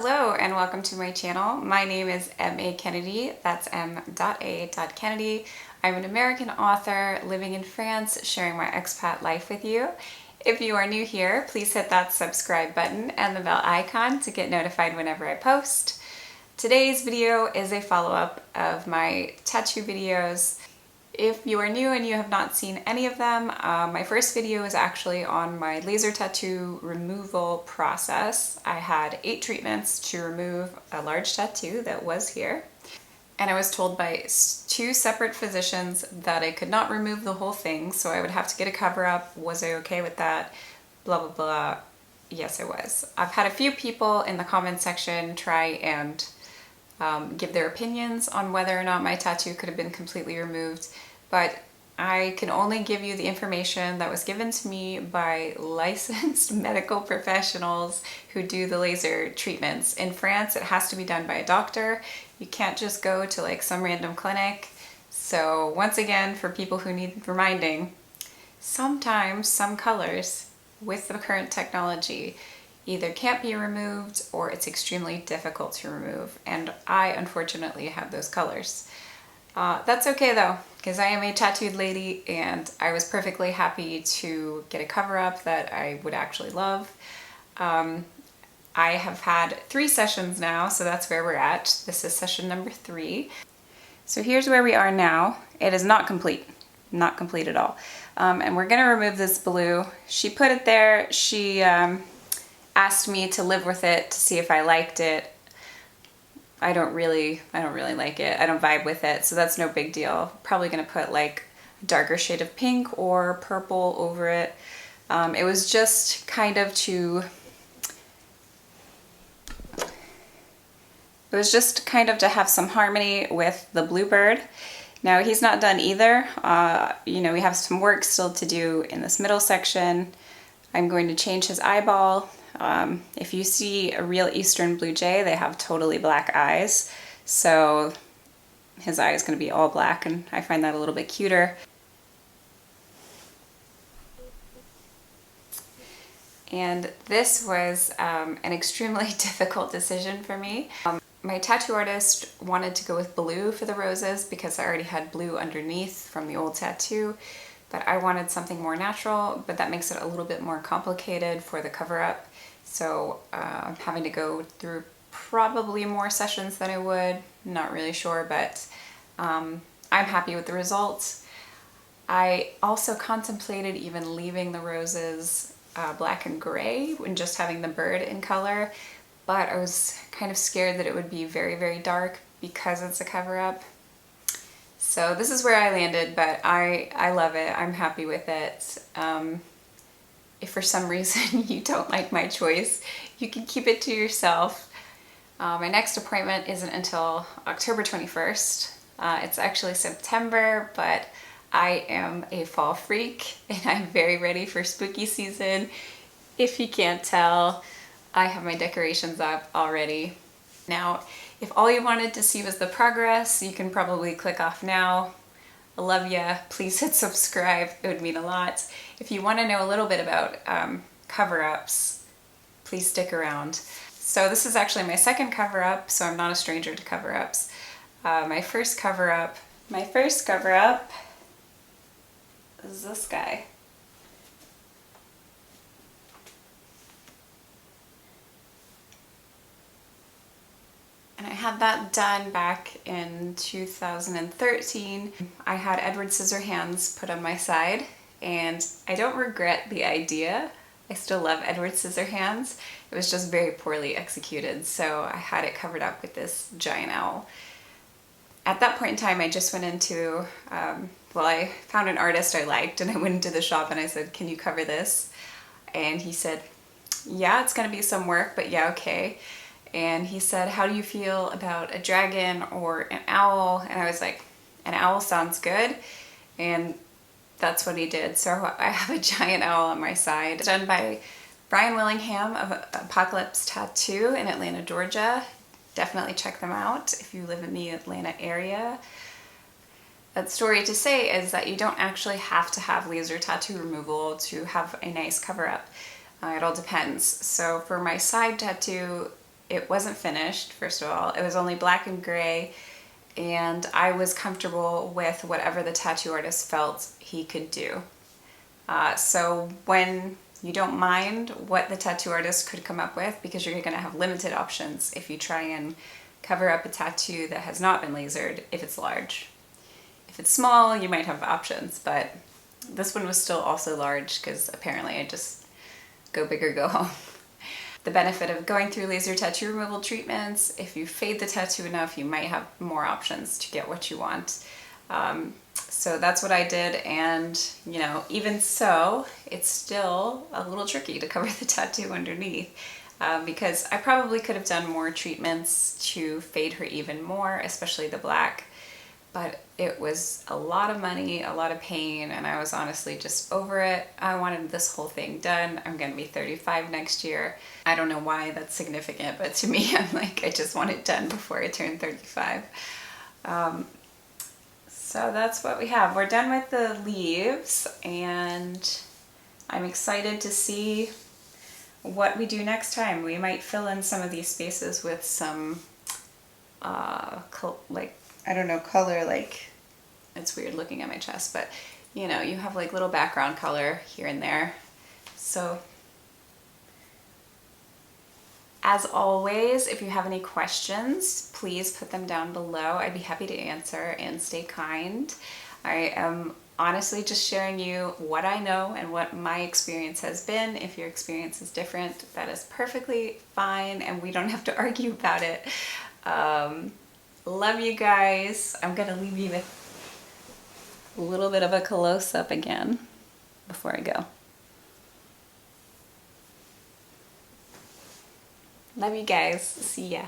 Hello and welcome to my channel. My name is M.A. Kennedy, that's M.A. Kennedy. I'm an American author living in France, sharing my expat life with you. If you are new here, please hit that subscribe button and the bell icon to get notified whenever I post. Today's video is a follow-up of my tattoo videos. If you are new and you have not seen any of them, my first video is actually on my laser tattoo removal process. I had 8 treatments to remove a large tattoo that was here. And I was told by 2 separate physicians that I could not remove the whole thing, so I would have to get a cover-up. Was I okay with that? Blah, blah, blah. Yes, I was. I've had a few people in the comment section try and give their opinions on whether or not my tattoo could have been completely removed, but I can only give you the information that was given to me by licensed medical professionals who do the laser treatments. In France, it has to be done by a doctor. You can't just go to like some random clinic. So once again, for people who need reminding, sometimes some colors with the current technology either can't be removed or it's extremely difficult to remove, and I unfortunately have those colors. That's okay though, because I am a tattooed lady and I was perfectly happy to get a cover-up that I would actually love. I have had 3 sessions now, so that's where we're at. This is session number 3. So here's where we are now. It is not complete at all. And we're gonna remove this blue. She put it there. She asked me to live with it to see if I liked it. I don't really like it. I don't vibe with it, so that's no big deal. Probably gonna put like a darker shade of pink or purple over it. It was just kind of to have some harmony with the bluebird. Now he's not done either. You know, we have some work still to do in this middle section. I'm going to change his eyeball. If you see a real Eastern blue jay, they have totally black eyes. So his eye is going to be all black, and I find that a little bit cuter. And this was an extremely difficult decision for me. My tattoo artist wanted to go with blue for the roses because I already had blue underneath from the old tattoo, but I wanted something more natural, but that makes it a little bit more complicated for the cover-up. So I'm having to go through probably more sessions than I would, not really sure, but I'm happy with the results. I also contemplated even leaving the roses black and gray and just having the bird in color, but I was kind of scared that it would be very, very dark because it's a cover-up. So this is where I landed, but I love it. I'm happy with it. If for some reason you don't like my choice, you can keep it to yourself. My next appointment isn't until October 21st. It's actually September, but I am a fall freak and I'm very ready for spooky season. If you can't tell, I have my decorations up already. Now, if all you wanted to see was the progress, you can probably click off now. I love ya. Please hit subscribe. It would mean a lot. If you want to know a little bit about cover-ups, please stick around. So this is actually my second cover-up, so I'm not a stranger to cover-ups. My first cover-up is this guy. And I had that done back in 2013. I had Edward Scissorhands put on my side, and I don't regret the idea. I still love Edward Scissorhands. It was just very poorly executed, so I had it covered up with this giant owl. At that point in time, I just went into, I found an artist I liked, and I went into the shop and I said, "Can you cover this?" And he said, "Yeah, it's gonna be some work, but yeah, okay." And he said, "How do you feel about a dragon or an owl?" And I was like, "An owl sounds good." And that's what he did. So I have a giant owl on my side, done by Brian Willingham of Apocalypse Tattoo in Atlanta, Georgia. Definitely check them out if you live in the Atlanta area. That story to say is that you don't actually have to have laser tattoo removal to have a nice cover-up. It all depends. So for my side tattoo, it wasn't finished, first of all. It was only black and gray, and I was comfortable with whatever the tattoo artist felt he could do. So when you don't mind what the tattoo artist could come up with, because you're going to have limited options if you try and cover up a tattoo that has not been lasered if it's large. If it's small, you might have options, but this one was still also large because apparently I just go big or go home. The benefit of going through laser tattoo removal treatments, if you fade the tattoo enough, you might have more options to get what you want. So that's what I did, and you know, even so, it's still a little tricky to cover the tattoo underneath, because I probably could have done more treatments to fade her even more, especially the black, but it was a lot of money, a lot of pain, and I was honestly just over it. I wanted this whole thing done. I'm gonna be 35 next year. I don't know why that's significant, but to me, I'm like, I just want it done before I turn 35. So that's what we have. We're done with the leaves, and I'm excited to see what we do next time. We might fill in some of these spaces with some, like, I don't know, color, like, it's weird looking at my chest, but you know, you have like little background color here and there. So as always, if you have any questions, please put them down below. I'd be happy to answer, and stay kind. I am honestly just sharing you what I know and what my experience has been. If your experience is different, that is perfectly fine, and we don't have to argue about it. Love you guys. I'm gonna leave you with a little bit of a close-up again before I go. Love you guys. See ya.